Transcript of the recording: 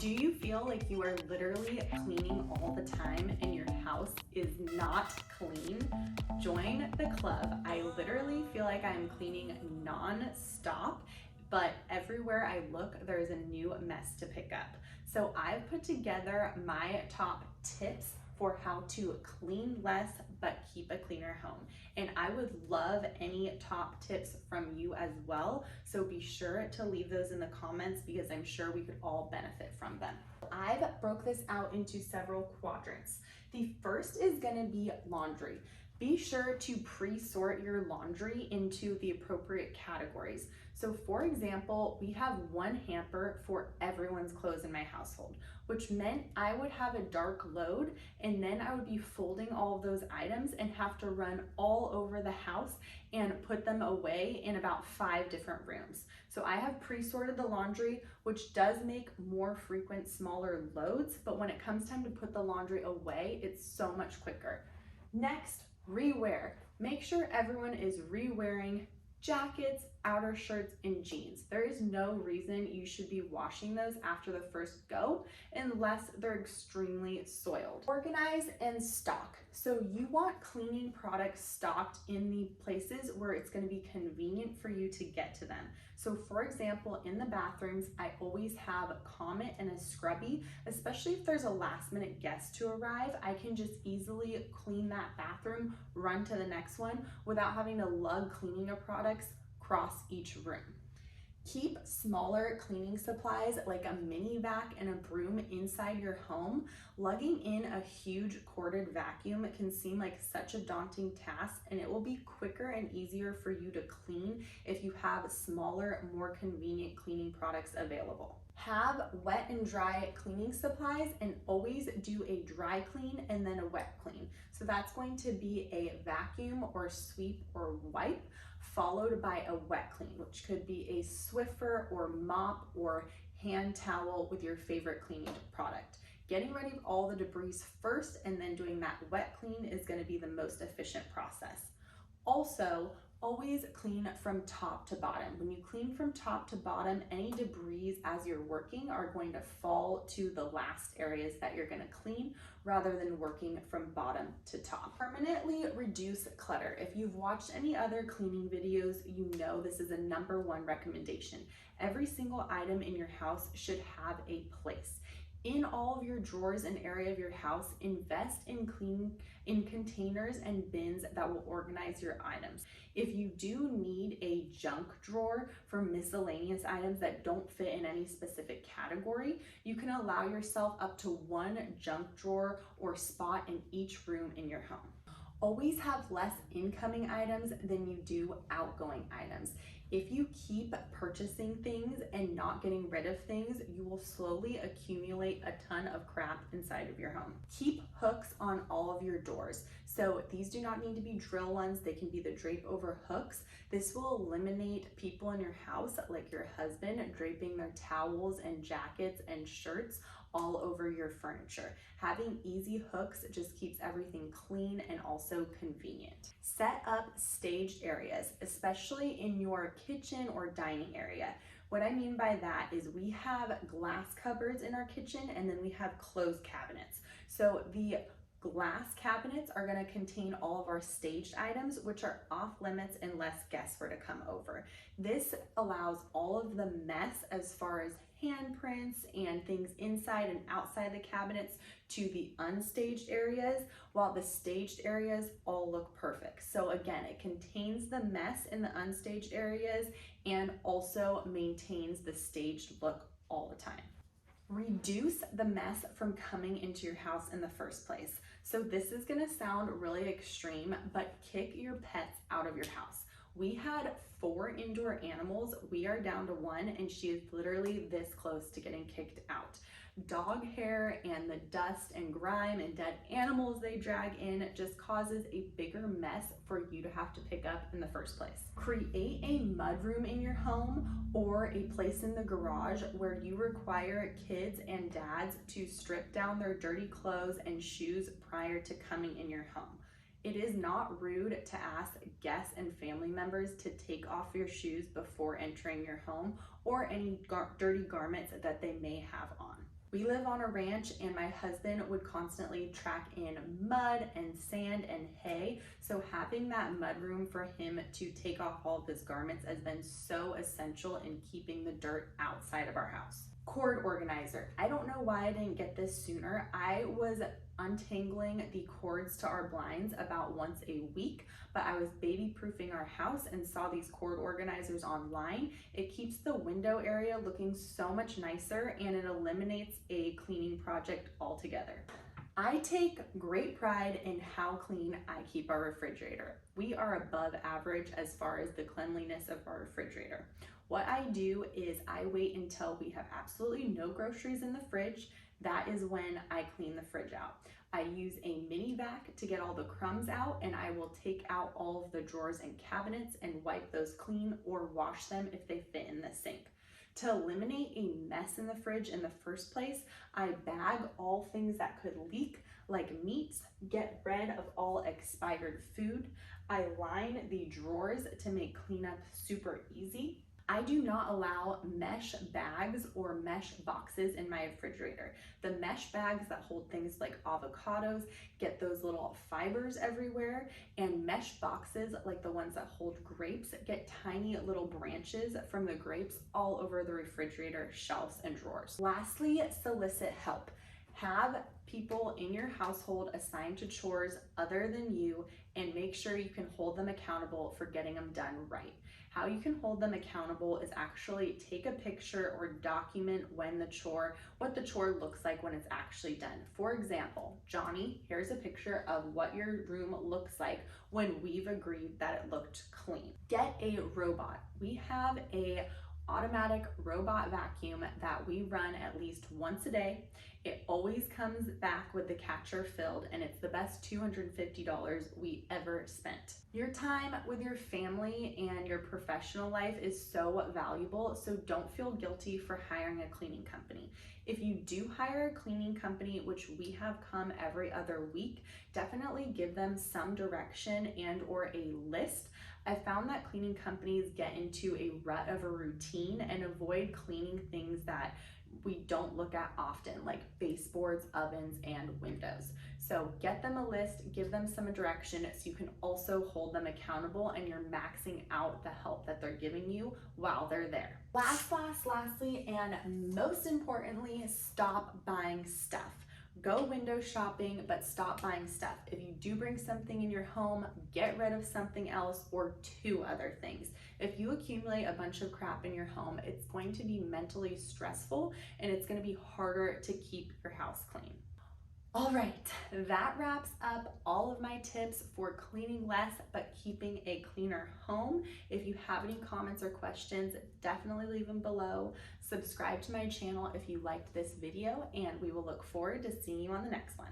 Do you feel like you are literally cleaning all the time and your house is not clean? Join the club. I literally feel like I'm cleaning non-stop, but everywhere I look, there's a new mess to pick up. So I've put together my top tips for how to clean less but keep a cleaner home. And I would love any top tips from you as well. So be sure to leave those in the comments because I'm sure we could all benefit from them. I've broke this out into several quadrants. The first is gonna be laundry. Be sure to pre-sort your laundry into the appropriate categories. So for example, we have one hamper for everyone's clothes in my household, which meant I would have a dark load and then I would be folding all of those items and have to run all over the house and put them away in about 5 different rooms. So I have pre-sorted the laundry, which does make more frequent, smaller loads, but when it comes time to put the laundry away, it's so much quicker. Next, rewear. Make sure everyone is re-wearing jackets, outer shirts, and jeans. There is no reason you should be washing those after the first go unless they're extremely soiled. Organize and stock. So you want cleaning products stocked in the places where it's going to be convenient for you to get to them. So for example, in the bathrooms, I always have a Comet and a Scrubby, especially if there's a last minute guest to arrive. I can just easily clean that bathroom, run to the next one without having to lug cleaning of products across each room. Keep smaller cleaning supplies like a mini vac and a broom inside your home. Lugging in a huge corded vacuum can seem like such a daunting task, and it will be quicker and easier for you to clean if you have smaller, more convenient cleaning products available. Have wet and dry cleaning supplies and always do a dry clean and then a wet clean. So that's going to be a vacuum or sweep or wipe, followed by a wet clean, which could be a Swiffer or mop or hand towel with your favorite cleaning product. Getting rid of all the debris first and then doing that wet clean is going to be the most efficient process. Also, always clean from top to bottom. When you clean from top to bottom, any debris as you're working are going to fall to the last areas that you're going to clean rather than working from bottom to top. Permanently reduce clutter. If you've watched any other cleaning videos, you know this is a #1 recommendation. Every single item in your house should have a place. In all of your drawers and area of your house, invest in containers and bins that will organize your items. If you do need a junk drawer for miscellaneous items that don't fit in any specific category, you can allow yourself up to 1 junk drawer or spot in each room in your home. Always have less incoming items than you do outgoing items. If you keep purchasing things and not getting rid of things, you will slowly accumulate a ton of crap inside of your home. Keep hooks on all of your doors. So these do not need to be drill ones. They can be the drape over hooks. This will eliminate people in your house, like your husband, draping their towels and jackets and shirts all over your furniture. Having easy hooks just keeps everything clean and also convenient. Set up staged areas, especially in your kitchen or dining area. What I mean by that is we have glass cupboards in our kitchen and then we have closed cabinets. So the glass cabinets are going to contain all of our staged items, which are off limits unless guests were to come over. This allows all of the mess as far as handprints and things inside and outside the cabinets to the unstaged areas, while the staged areas all look perfect. So again, it contains the mess in the unstaged areas and also maintains the staged look all the time. Reduce the mess from coming into your house in the first place. So this is gonna sound really extreme, but kick your pets out of your house. We had 4 indoor animals. We are down to 1, and she is literally this close to getting kicked out. Dog hair and the dust and grime and dead animals they drag in just causes a bigger mess for you to have to pick up in the first place. Create a mudroom in your home or a place in the garage where you require kids and dads to strip down their dirty clothes and shoes prior to coming in your home. It is not rude to ask guests and family members to take off your shoes before entering your home or any dirty garments that they may have on. We live on a ranch and my husband would constantly track in mud and sand and hay. So having that mudroom for him to take off all of his garments has been so essential in keeping the dirt outside of our house. Cord organizer. I don't know why I didn't get this sooner. I was untangling the cords to our blinds about once a week, but I was baby proofing our house and saw these cord organizers online. It keeps the window area looking so much nicer and it eliminates a cleaning project altogether. I take great pride in how clean I keep our refrigerator. We are above average as far as the cleanliness of our refrigerator. What I do is I wait until we have absolutely no groceries in the fridge. That is when I clean the fridge out. I use a mini vac to get all the crumbs out, and I will take out all of the drawers and cabinets and wipe those clean or wash them if they fit in the sink. To eliminate a mess in the fridge in the first place, I bag all things that could leak, like meats, get rid of all expired food. I line the drawers to make cleanup super easy. I do not allow mesh bags or mesh boxes in my refrigerator. The mesh bags that hold things like avocados get those little fibers everywhere, and mesh boxes like the ones that hold grapes get tiny little branches from the grapes all over the refrigerator shelves and drawers. Lastly, solicit help. Have people in your household assigned to chores other than you, and make sure you can hold them accountable for getting them done right. How you can hold them accountable is actually take a picture or document what the chore looks like when it's actually done. For example, Johnny, here's a picture of what your room looks like when we've agreed that it looked clean. Get a robot. We have a automatic robot vacuum that we run at least once a day. It always comes back with the catcher filled, and it's the best $250 we ever spent. Your time with your family and your professional life is so valuable, so don't feel guilty for hiring a cleaning company. If you do hire a cleaning company, which we have come every other week, definitely give them some direction and or a list. I found that cleaning companies get into a rut of a routine and avoid cleaning things that we don't look at often, like baseboards, ovens, and windows. So get them a list, give them some direction so you can also hold them accountable and you're maxing out the help that they're giving you while they're there. Lastly, and most importantly, stop buying stuff. Go window shopping, but stop buying stuff. If you do bring something in your home, get rid of something else or two other things. If you accumulate a bunch of crap in your home, it's going to be mentally stressful and it's going to be harder to keep your house clean. All right, that wraps up all of my tips for cleaning less but keeping a cleaner home. If you have any comments or questions, definitely leave them below. Subscribe to my channel if you liked this video, and we will look forward to seeing you on the next one.